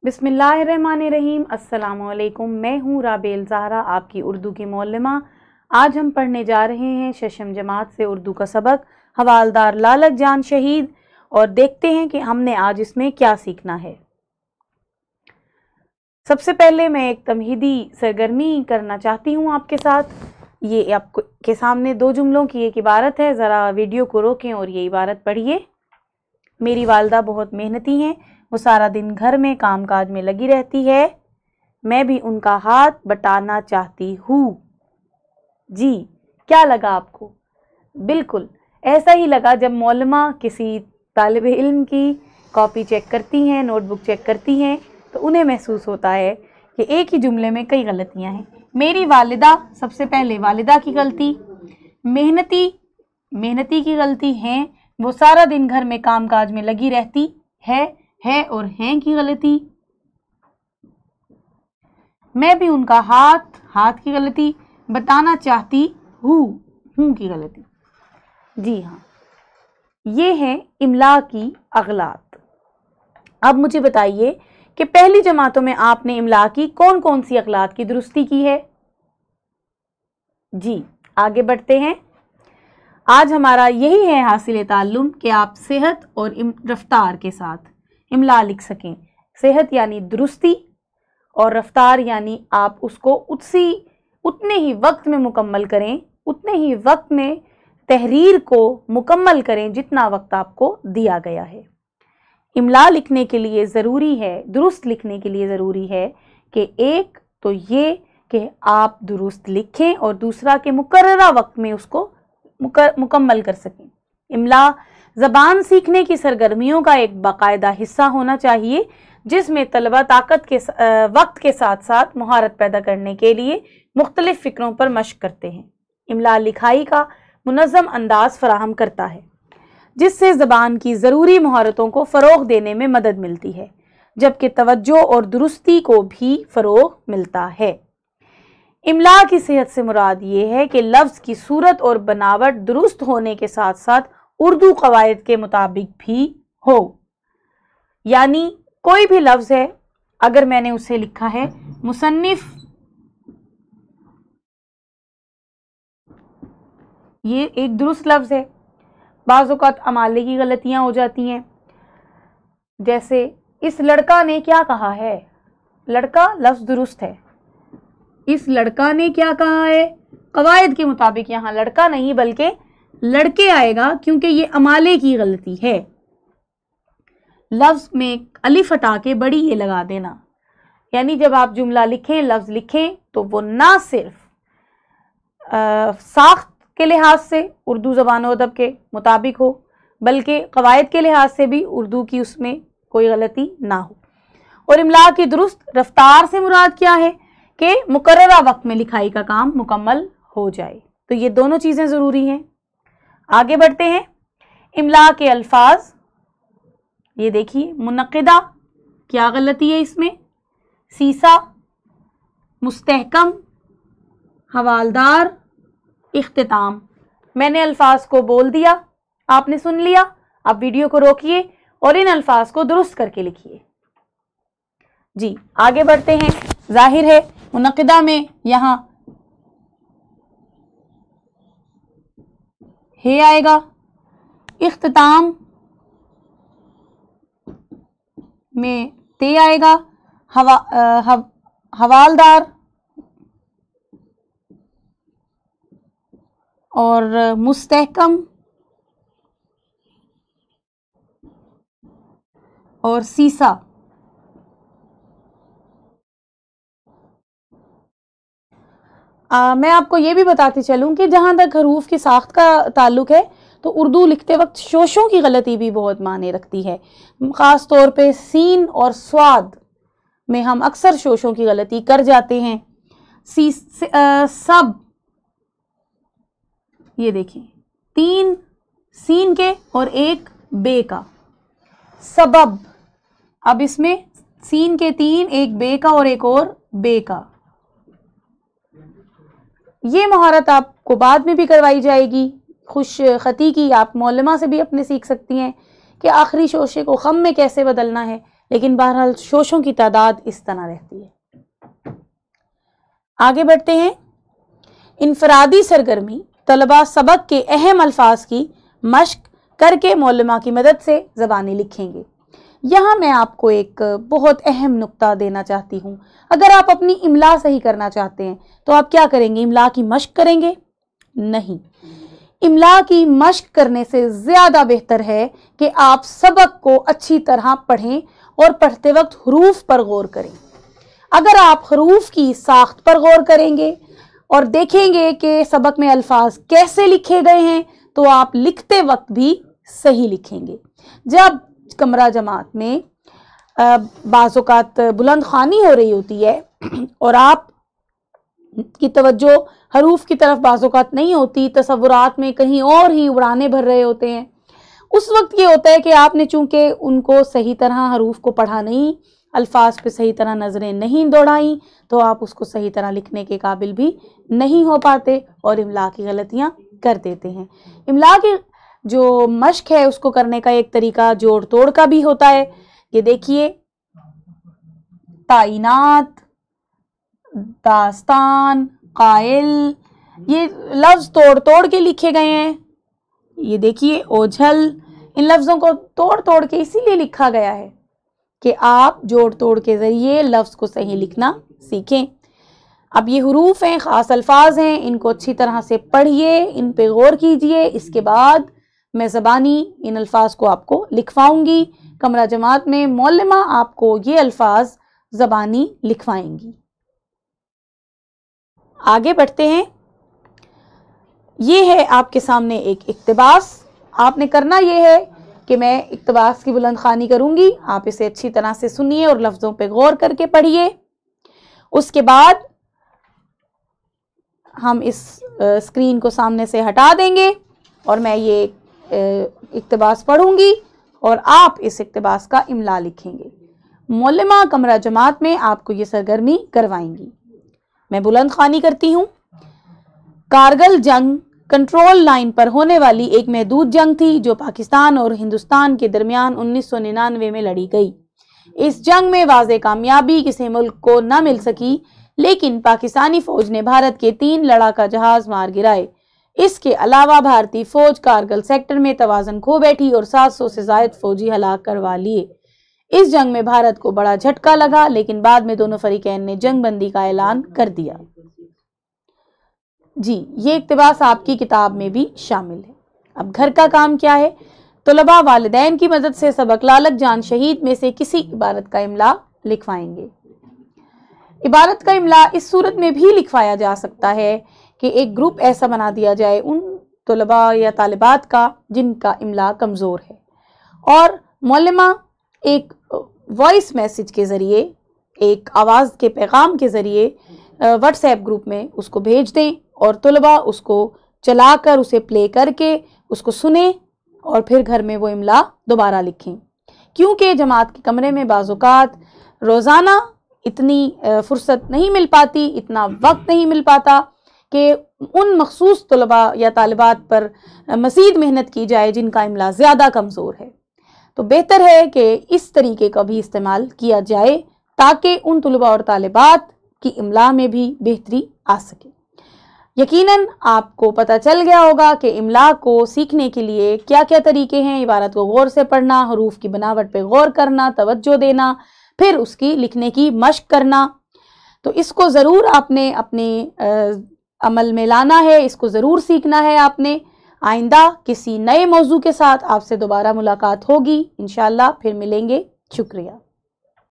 बिस्मिल्लाहिर्रहमानिर्रहीम। अस्सलामुअलैकुम। मैं हूँ राबेल ज़हरा, आपकी उर्दू की मौल्लिमा। आज हम पढ़ने जा रहे हैं शशम जमात से उर्दू का सबक हवालदार लालक जान शहीद, और देखते हैं कि हमने आज इसमें क्या सीखना है। सबसे पहले मैं एक तमहीदी सरगर्मी करना चाहती हूँ आपके साथ। ये आपके सामने दो जुमलों की एक इबारत है, ज़रा वीडियो को रोकें और ये इबारत पढ़िए। मेरी वालदा बहुत मेहनती हैं, वो सारा दिन घर में कामकाज में लगी रहती है, मैं भी उनका हाथ बटाना चाहती हूँ। जी, क्या लगा आपको? बिल्कुल ऐसा ही लगा जब मौलमा किसी तालिब इल्म की कॉपी चेक करती हैं, नोटबुक चेक करती हैं, तो उन्हें महसूस होता है कि एक ही जुमले में कई गलतियां हैं। मेरी वालिदा, सबसे पहले वालिदा की गलती, मेहनती की गलती है, वो सारा दिन घर में कामकाज में लगी रहती है और हैं की गलती, मैं भी उनका हाथ की गलती, बताना चाहती हूँ की गलती। जी हाँ, ये है इमला की अगलात। अब मुझे बताइए कि पहली जमातों में आपने इमला की कौन कौन सी अगलात की दुरुस्ती की है। जी, आगे बढ़ते हैं। आज हमारा यही है हासिल ताल्लुम कि आप सेहत और रफ्तार के साथ इमला लिख सकें। सेहत यानी दुरुस्ती और रफ्तार यानी आप उसको उतने ही वक्त में मुकम्मल करें, उतने ही वक्त में तहरीर को मुकम्मल करें जितना वक्त आपको दिया गया है। इमला लिखने के लिए ज़रूरी है, दुरुस्त लिखने के लिए ज़रूरी है कि एक तो ये कि आप दुरुस्त लिखें और दूसरा कि मुकर्ररा वक्त में उसको मुकम्मल कर सकें। इमला ज़बान सीखने की सरगर्मियों का एक बाकायदा हिस्सा होना चाहिए, जिसमें तलबा वक्त के साथ साथ महारत पैदा करने के लिए मुख्तलिफ फ़िक्रों पर मश्क करते हैं। इमला लिखाई का मुनज़्ज़म अंदाज़ फराहम करता है, जिससे ज़बान की ज़रूरी महारतों को फ़रोग़ देने में मदद मिलती है, जबकि तवज्जो और दुरुस्ती को भी फ़रोग़ मिलता है। इमला की सेहत से मुराद ये है कि लफ्ज़ की सूरत और बनावट दुरुस्त होने के साथ साथ उर्दू क़वायद के मुताबिक भी हो। यानी कोई भी लफ्ज़ है, अगर मैंने उसे लिखा है मुसन्निफ़, ये एक दुरुस्त लफ्ज़ है। बाज़ औक़ात अमाले की गलतियाँ हो जाती हैं, जैसे इस लड़का ने क्या कहा है। लड़का लफ्ज़ दुरुस्त है, इस लड़का ने क्या कहा है, क़वायद के मुताबिक यहाँ लड़का नहीं बल्कि लड़के आएगा, क्योंकि ये अमाले की गलती है। लफ्ज़ में अलिफ हटा के बड़ी ये लगा देना, यानी जब आप जुमला लिखें, लफ्ज़ लिखें, तो वो ना सिर्फ साख्त के लिहाज से उर्दू ज़बान व अदब के मुताबिक हो, बल्कि क़वायद के लिहाज से भी उर्दू की उसमें कोई गलती ना हो। और इमला की दुरुस्त रफ्तार से मुराद क्या है कि मुकर्ररा वक्त में लिखाई का काम मुकम्मल हो जाए। तो ये दोनों चीज़ें ज़रूरी हैं। आगे बढ़ते हैं। इमला के अल्फाज, ये देखिए, मुनक़िदा, क्या गलती है इसमें, सीसा, मुस्तहकम, हवालदार, इख्तिताम। मैंने अल्फाज को बोल दिया, आपने सुन लिया। आप वीडियो को रोकिए और इन अल्फाज को दुरुस्त करके लिखिए। जी, आगे बढ़ते हैं। जाहिर है मुनक़िदा में यहाँ हे आएगा, इख्तिताम में ते आएगा, हवालदार और मुस्तहकम और सीसा। मैं आपको ये भी बताती चलूँ कि जहाँ तक हरूफ की साख्त का ताल्लुक़ है, तो उर्दू लिखते वक्त शोशों की गलती भी बहुत मायने रखती है। ख़ास तौर पे सीन और स्वाद में हम अक्सर शोशों की गलती कर जाते हैं। सब, ये देखें, 3 सीन के और 1 बे का, सबब। अब इसमें सीन के 3, 1 बे का और 1 और बे का। ये महारत आपको बाद में भी करवाई जाएगी। खुश ख़ती की आप मौलमा से भी अपने सीख सकती हैं कि आखिरी शोशे को ख़म में कैसे बदलना है। لیکن بہرحال شوشوں کی تعداد اس طرح رہتی ہے۔ آگے بڑھتے ہیں۔ انفرادی سرگرمی، طلبہ سبق کے اہم الفاظ کی مشق کر کے معلمہ کی مدد سے زبانی لکھیں گے۔ یہاں میں آپ کو ایک بہت اہم نقطہ دینا چاہتی ہوں۔ اگر آپ اپنی املا صحیح کرنا چاہتے ہیں تو آپ کیا کریں گے؟ املا کی مشق کریں گے؟ نہیں، املا کی مشق کرنے سے زیادہ بہتر ہے کہ آپ سبق کو اچھی طرح پڑھیں اور پڑھتے وقت حروف پر غور کریں۔ اگر آپ حروف کی ساخت پر غور کریں گے اور دیکھیں گے کہ سبق میں الفاظ کیسے لکھے گئے ہیں تو آپ لکھتے وقت بھی صحیح لکھیں گے۔ جب کمرہ جماعت میں بعض اوقات بلند خوانی ہو رہی ہوتی ہے اور آپ کی توجہ حروف کی طرف بعض اوقات نہیں ہوتی، تصورات میں کہیں اور ہی اڑانے بھر رہے ہوتے ہیں، اس وقت یہ ہوتا ہے کہ آپ نے چونکہ ان کو صحیح طرح حروف کو پڑھا نہیں، الفاظ پہ صحیح طرح نظریں نہیں دوڑائیں، تو آپ اس کو صحیح طرح لکھنے کے قابل بھی نہیں ہو پاتے اور املا کی غلطیاں کر دیتے ہیں۔ املا کی جو مشق ہے اس کو کرنے کا ایک طریقہ جوڑ توڑ کا بھی ہوتا ہے۔ یہ دیکھیے، تعینات، داستان، قائل، یہ لفظ توڑ توڑ کے لکھے گئے ہیں۔ یہ دیکھیے، اوجھل، ان لفظوں کو توڑ توڑ کے اسی لیے لکھا گیا ہے کہ آپ جوڑ توڑ کے ذریعے لفظ کو صحیح لکھنا سیکھیں۔ اب یہ حروف ہیں، خاص الفاظ ہیں، ان کو اچھی طرح سے پڑھیے، ان پہ غور کیجئے۔ اس کے بعد میں زبانی ان الفاظ کو آپ کو لکھواؤں گی۔ کمرہ جماعت میں معلمہ آپ کو یہ الفاظ زبانی لکھوائیں گی۔ آگے بڑھتے ہیں۔ یہ ہے آپ کے سامنے ایک اقتباس۔ آپ نے کرنا یہ ہے کہ میں اقتباس کی بلند خوانی کروں گی، آپ اسے اچھی طرح سے سنیے اور لفظوں پہ غور کر کے پڑھیے۔ اس کے بعد ہم اس اسکرین کو سامنے سے ہٹا دیں گے اور میں یہ اقتباس پڑھوں گی اور آپ اس اقتباس کا املا لکھیں گے۔ معلمہ کمرہ جماعت میں آپ کو یہ سرگرمی کروائیں گی۔ میں بلند خوانی کرتی ہوں۔ کارگل جنگ کنٹرول لائن پر ہونے والی ایک محدود جنگ تھی جو پاکستان اور ہندوستان کے درمیان 1999 میں لڑی گئی۔ اس جنگ میں واضح کامیابی کسی ملک کو نہ مل سکی، لیکن پاکستانی فوج نے بھارت کے 3 لڑاکا جہاز مار گرائے۔ اس کے علاوہ بھارتی فوج کارگل سیکٹر میں توازن کھو بیٹھی اور 700 سے زائد فوجی ہلاک کروا لیے۔ اس جنگ میں بھارت کو بڑا جھٹکا لگا، لیکن بعد میں دونوں فریقین نے جنگ بندی کا اعلان کر دیا۔ جی، یہ اقتباس آپ کی کتاب میں بھی شامل ہے۔ اب گھر کا کام کیا ہے؟ طلبہ والدین کی مدد سے سبق لالک جان شہید میں سے کسی عبارت کا املا لکھوائیں گے۔ عبارت کا املا اس صورت میں بھی لکھوایا جا سکتا ہے کہ ایک گروپ ایسا بنا دیا جائے ان طلبہ یا طالبات کا جن کا املا کمزور ہے، اور معلمہ ایک وائس میسج کے ذریعے، ایک آواز کے پیغام کے ذریعے واٹس ایپ گروپ میں اس کو بھیج دیں اور طلبہ اس کو چلا کر اسے پلے کر کے اس کو سنیں اور پھر گھر میں وہ املا دوبارہ لکھیں۔ کیونکہ جماعت کے کمرے میں بعض اوقات روزانہ اتنی فرصت نہیں مل پاتی، اتنا وقت نہیں مل پاتا کہ ان مخصوص طلبہ یا طالبات پر مزید محنت کی جائے جن کا املا زیادہ کمزور ہے۔ تو بہتر ہے کہ اس طریقے کا بھی استعمال کیا جائے تاکہ ان طلبہ اور طالبات کی املا میں بھی بہتری آ سکے۔ یقیناً آپ کو پتہ چل گیا ہوگا کہ املا کو سیکھنے کے لیے کیا کیا طریقے ہیں۔ عبارت کو غور سے پڑھنا، حروف کی بناوٹ پہ غور کرنا، توجہ دینا، پھر اس کی لکھنے کی مشق کرنا۔ تو اس کو ضرور آپ نے اپنے عمل میں لانا ہے، اس کو ضرور سیکھنا ہے آپ نے۔ آئندہ کسی نئے موضوع کے ساتھ آپ سے دوبارہ ملاقات ہوگی انشاءاللہ، پھر ملیں گے۔ شکریہ۔